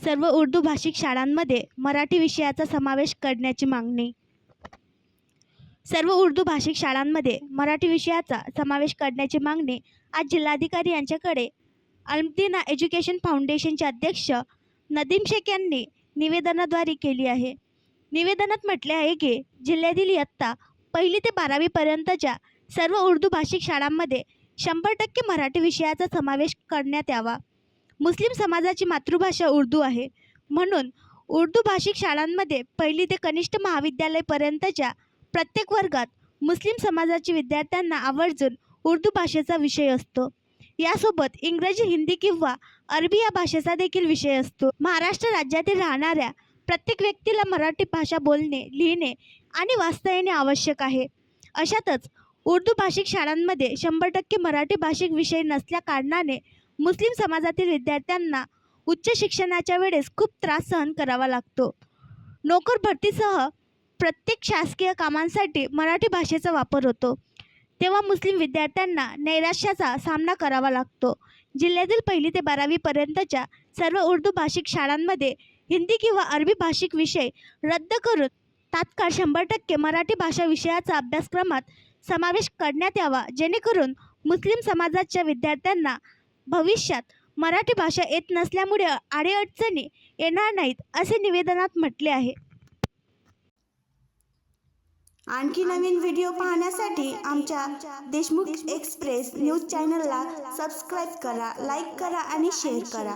सर्व उर्दू भाषिक शाळांमध्ये मराठी विषयाचा समावेश करण्याची मागणी. सर्व उर्दू भाषिक शाळांमध्ये मराठी विषयाचा समावेश करण्याची मागणी आज जिल्हाधिकारी यांच्याकडे अल्मदीना एज्युकेशन फाउंडेशनचे अध्यक्ष नदीम शेख यांनी निवेदनाद्वारे केली आहे. निवेदनात म्हटले आहे की जिल्ह्यातील इयत्ता 1ली ते 12वी पर्यंतच्या सर्व उर्दू भाषिक शाळांमध्ये 100% मराठी विषयाचा समावेश करण्यात यावा. मुस्लिम समाजाची मातृभाषा उर्दू आहे, म्हणून उर्दू भाषिक शाळांमध्ये 1ली ते कनिष्ठ महाविद्यालयापर्यंतच्या प्रत्येक वर्गात मुस्लिम समाजाच्या विद्यार्थ्यांना आवर्जून उर्दू भाषेचा विषय असतो. यासोबत इंग्रजी, हिंदी किंवा अरबी या भाषेचा देखील विषय असतो. महाराष्ट्र राज्यातील राहणाऱ्या प्रत्येक व्यक्तीला मराठी भाषा बोलणे, लिहिणे आणि वाचता येणे आवश्यक आहे. अशातच उर्दू भाषिक शाळांमध्ये 100% मराठी भाषिक विषय नसल्या कारणाने मुस्लिम समाजातील विद्यार्थ्यांना उच्च शिक्षणाच्या वेळेस खूप त्रास सहन करावा लागतो. नोकर भरतीसह प्रत्येक शासकीय कामांसाठी मराठी भाषेचा वापर होतो, तेव्हा मुस्लिम विद्यार्थ्यांना नैराश्याचा सामना करावा लागतो. जिल्ह्यातील 1ली ते 12वी पर्यंतच्या सर्व उर्दू भाषिक शाळांमध्ये हिंदी किंवा अरबी भाषिक विषय रद्द करून तात्काळ 100% मराठी भाषा विषयाचा अभ्यासक्रमात समावेश करण्यात यावा, जेणेकरून मुस्लिम समाजाच्या विद्यार्थ्यांना भविष्यात मराठी भाषा येत नसल्यामुळे अडीअडचणी येणार नाहीत, असे निवेदनात म्हटले आहे. आणखी नवीन व्हिडिओ पाहण्यासाठी आमच्या देशमुख एक्सप्रेस न्यूज चॅनलला सबस्क्राईब करा, लाईक करा आणि शेअर करा.